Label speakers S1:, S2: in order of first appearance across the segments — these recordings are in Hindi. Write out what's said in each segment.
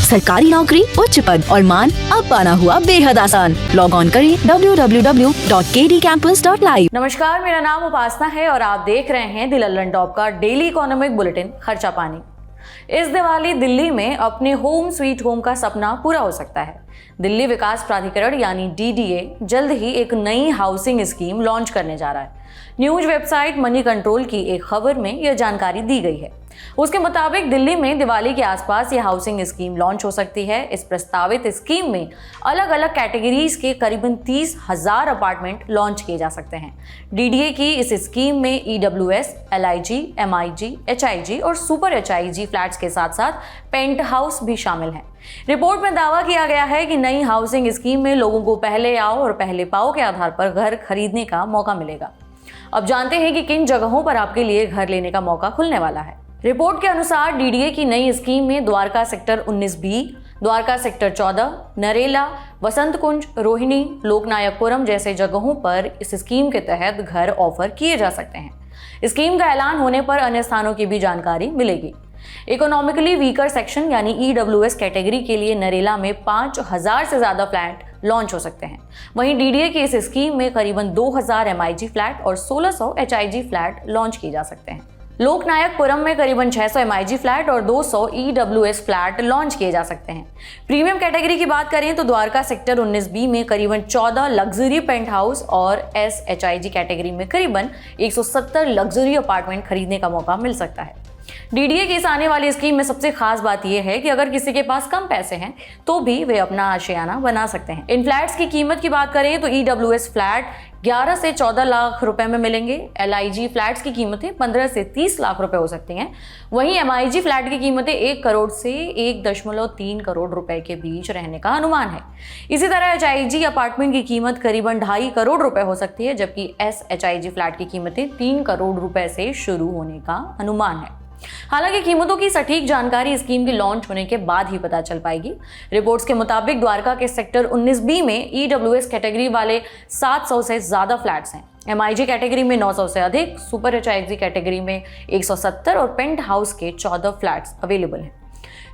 S1: सरकारी नौकरी, उच्च पद और मान अब पाना हुआ बेहद आसान। लॉग ऑन करें www.kdcampus.live।
S2: नमस्कार, मेरा नाम उपासना है और आप देख रहे हैं द लल्लन टॉप का डेली इकोनॉमिक बुलेटिन खर्चा पानी। इस दिवाली दिल्ली में अपने होम स्वीट होम का सपना पूरा हो सकता है। दिल्ली विकास प्राधिकरण यानी डीडीए जल्द ही एक नई हाउसिंग स्कीम लॉन्च करने जा रहा है। न्यूज वेबसाइट मनी कंट्रोल की एक खबर में यह जानकारी दी गई है। उसके मुताबिक दिल्ली में दिवाली के आसपास ये हाउसिंग स्कीम लॉन्च हो सकती है। इस प्रस्तावित स्कीम में अलग अलग कैटेगरीज के करीबन 30,000 अपार्टमेंट लॉन्च किए जा सकते हैं। डीडीए की इस स्कीम में ईडब्ल्यूएस, एलआईजी, एमआईजी, एचआईजी और सुपर एचआईजी फ्लैट्स के साथ साथ पेंट हाउस भी शामिल हैं। रिपोर्ट में दावा किया गया है कि नई हाउसिंग स्कीम में लोगों को पहले आओ और पहले पाओ के आधार पर घर खरीदने का मौका मिलेगा। अब जानते हैं कि किन जगहों पर आपके लिए घर लेने का मौका खुलने वाला है। रिपोर्ट के अनुसार डीडीए की नई स्कीम में Dwarka sector 19B, Dwarka sector 14, Narela, Vasant Kunj, Rohini, Loknayakpuram जैसे जगहों पर इस स्कीम के तहत घर ऑफर किए जा सकते हैं। स्कीम का ऐलान होने पर अन्य स्थानों की भी जानकारी मिलेगी। इकोनॉमिकली वीकर सेक्शन यानी ईडब्ल्यूएस कैटेगरी के लिए नरेला में 5,000 से ज्यादा फ्लैट लॉन्च हो सकते हैं। वहीं डीडीए की इस स्कीम में करीबन 2,000 एमआईजी फ्लैट और 1,600 एचआईजी फ्लैट लॉन्च किए जा सकते हैं। लोकनायकपुरम में करीबन 600 एमआईजी फ्लैट और 200 ईडब्ल्यूएस फ्लैट लॉन्च किए जा सकते हैं। प्रीमियम कैटेगरी की बात करें तो द्वारका सेक्टर 19B में करीबन 14 लग्जरी पेंट हाउस और एसएचआईजी कैटेगरी में करीबन 170 लग्जरी अपार्टमेंट खरीदने का मौका मिल सकता है। डीडीए की इस आने वाली स्कीम में सबसे खास बात यह है कि अगर किसी के पास कम पैसे हैं तो भी वे अपना आशियाना बना सकते हैं। इन फ्लैट्स की कीमत की बात करें तो ईडब्ल्यूएस फ्लैट 11 से 14 लाख रुपए में मिलेंगे। एलआईजी फ्लैट्स की कीमतें 15 से 30 लाख रुपए हो सकती हैं। वहीं एमआईजी फ्लैट की कीमतें 1 करोड़ से 1.3 करोड़ रुपए के बीच रहने का अनुमान है। इसी तरह एचआईजी अपार्टमेंट की कीमत करीबन 2.5 करोड़ रुपए हो सकती है, जबकि एसएचआईजी फ्लैट की कीमतें 3 करोड़ रुपए से शुरू होने का अनुमान है। हालांकि कीमतों की सटीक जानकारी स्कीम के लॉन्च होने के बाद ही पता चल पाएगी। रिपोर्ट्स के मुताबिक द्वारका के सेक्टर 19B में ईडब्ल्यूएस कैटेगरी वाले 700 से ज्यादा फ्लैट्स हैं। एमआईजी कैटेगरी में 900 से अधिक, सुपर एचआईजी कैटेगरी में 170 और पेंट हाउस के 14 फ्लैट्स अवेलेबल हैं।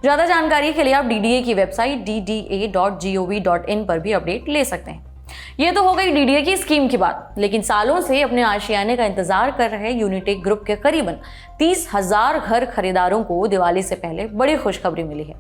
S2: ज्यादा जानकारी के लिए आप डीडीए की वेबसाइट dda.gov.in पर भी अपडेट ले सकते हैं। ये तो हो गई डीडीए की स्कीम की बात, लेकिन सालों से अपने आशियाने का इंतजार कर रहे यूनिटेक ग्रुप के करीबन 30,000 घर खरीदारों को दिवाली से पहले बड़ी खुशखबरी मिली है।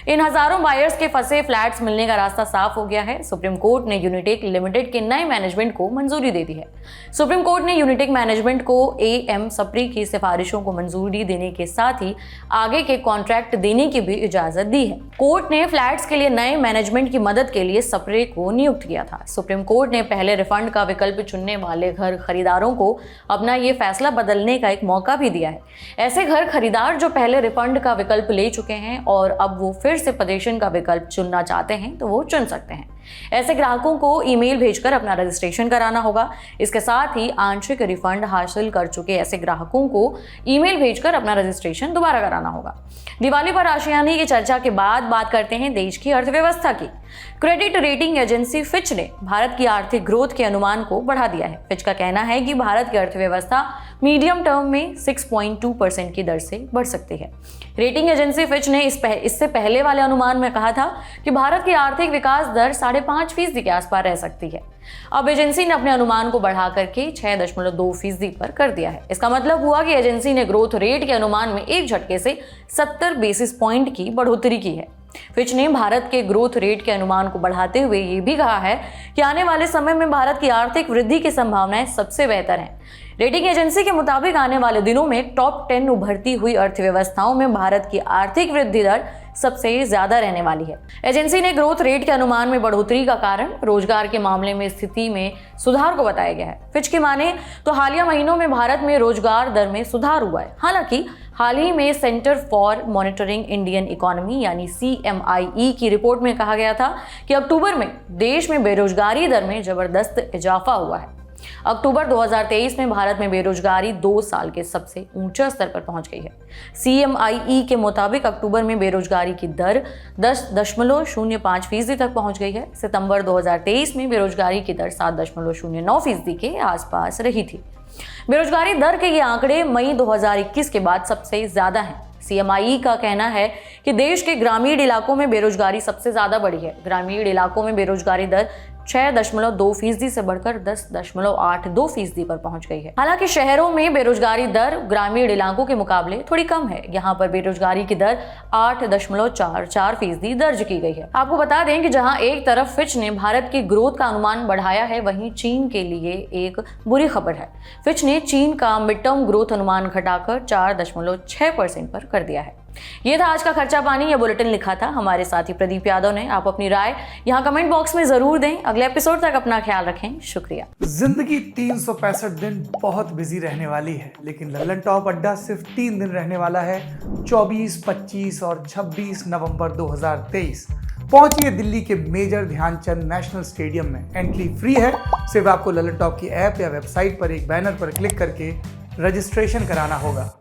S2: इन हजारों बायर्स के फंसे फ्लैट्स मिलने का रास्ता साफ हो गया है। सुप्रीम कोर्ट ने यूनिटेक लिमिटेड के नए मैनेजमेंट को मंजूरी दे दी है। सुप्रीम कोर्ट ने यूनिटेक मैनेजमेंट को एएम सप्री की सिफारिशों को मंजूरी देने के साथ ही आगे के कॉन्ट्रैक्ट देने की भी इजाजत दी है। कोर्ट ने फ्लैट्स के लिए नए मैनेजमेंट की मदद के लिए सप्रे को नियुक्त किया था। सुप्रीम कोर्ट ने पहले रिफंड का विकल्प चुनने वाले घर खरीदारों को अपना ये फैसला बदलने का एक मौका भी दिया है। ऐसे घर खरीदार जो पहले रिफंड का विकल्प ले चुके हैं और अब वो फिर से पजेशन का विकल्प चुनना चाहते हैं तो वो चुन सकते हैं। ऐसे ग्राहकों को ईमेल भेजकर अपना रजिस्ट्रेशन कराना होगा। इसके साथ ही आंशिक रिफंड हासिल कर चुके ऐसे ग्राहकों को ईमेल भेजकर अपना रजिस्ट्रेशन दोबारा कराना होगा। दिवाली पर आशियाने की चर्चा के बाद बात करते हैं देश की अर्थव्यवस्था की। क्रेडिट रेटिंग एजेंसी फिच ने भारत की आर्थिक ग्रोथ के अनुमान को बढ़ा दिया है। फिच का कहना है कि भारत की अर्थव्यवस्था मीडियम टर्म में 6.2% की दर से बढ़ सकती है। रेटिंग एजेंसी फिच ने इससे पहले वाले अनुमान में कहा था कि भारत की आर्थिक विकास दर 5.5% के आसपास रह सकती है। अब एजेंसी ने अपने अनुमान को बढ़ा करके 6.2% पर कर दिया है। इसका मतलब हुआ कि एजेंसी ने ग्रोथ रेट के अनुमान में एक झटके से 70 बेसिस पॉइंट की बढ़ोतरी की है। फिच ने भारत के ग्रोथ रेट के अनुमान को बढ़ाते हुए ये भी कहा है कि आने वाले समय में भारत की आर्थिक वृद्धि की संभावनाएं सबसे बेहतर हैं। रेटिंग एजेंसी के मुताबिक आने वाले दिनों में टॉप 10 उभरती हुई अर्थव्यवस्थाओं में भारत की आर्थिक वृद्धि दर सबसे ज्यादा रहने वाली है। एजेंसी ने ग्रोथ रेट के अनुमान में बढ़ोतरी का कारण रोजगार के मामले में स्थिति में सुधार को बताया गया है। फिच की माने तो हालिया महीनों में भारत में रोजगार दर में सुधार हुआ है। हालांकि हाल ही में centre for monitoring Indian economy यानी CMIE की रिपोर्ट में कहा गया था कि अक्टूबर में देश में बेरोजगारी दर में जबरदस्त इजाफा हुआ है। अक्टूबर 2023 में भारत में बेरोजगारी 2 साल के सबसे ऊंचे स्तर पर पहुंच गई है। CMIE के मुताबिक अक्टूबर में बेरोजगारी की दर 10.05% तक पहुंच गई है। सितंबर 2023 में बेरोजगारी की दर 7.09% के आसपास रही थी। बेरोजगारी दर के ये आंकड़े मई 2021 के बाद सबसे ज्यादा हैं। CMIE का कहना है कि देश के ग्रामीण इलाकों में बेरोजगारी सबसे ज्यादा बढ़ी है। ग्रामीण इलाकों में बेरोजगारी दर 6.2% से बढ़कर 10.82% पर पहुंच गई है। हालांकि शहरों में बेरोजगारी दर ग्रामीण इलाकों के मुकाबले थोड़ी कम है। यहां पर बेरोजगारी की दर 8.44% दर्ज की गई है। आपको बता दें कि जहां एक तरफ फिच ने भारत की ग्रोथ का अनुमान बढ़ाया है, वहीं चीन के लिए एक बुरी खबर है। फिच ने चीन का मिड टर्म ग्रोथ अनुमान घटाकर 4.6% पर कर दिया है। ये था आज का खर्चा पानी। ये बुलेटिन लिखा था हमारे साथी प्रदीप यादव ने। आप अपनी राय यहाँ कमेंट बॉक्स में जरूर दें। अगले एपिसोड तक अपना ख्याल रखें। शुक्रिया।
S3: जिंदगी 365 दिन बहुत बिजी रहने वाली है, लेकिन लल्लन टॉप अड्डा सिर्फ 3 दिन रहने वाला है, 24, 25 और 26 नवंबर 2023। पहुंचिए दिल्ली के मेजर ध्यानचंद नेशनल स्टेडियम में। एंट्री फ्री है। सिर्फ आपको लल्लन टॉप की ऐप या वेबसाइट पर एक बैनर पर क्लिक करके रजिस्ट्रेशन कराना होगा।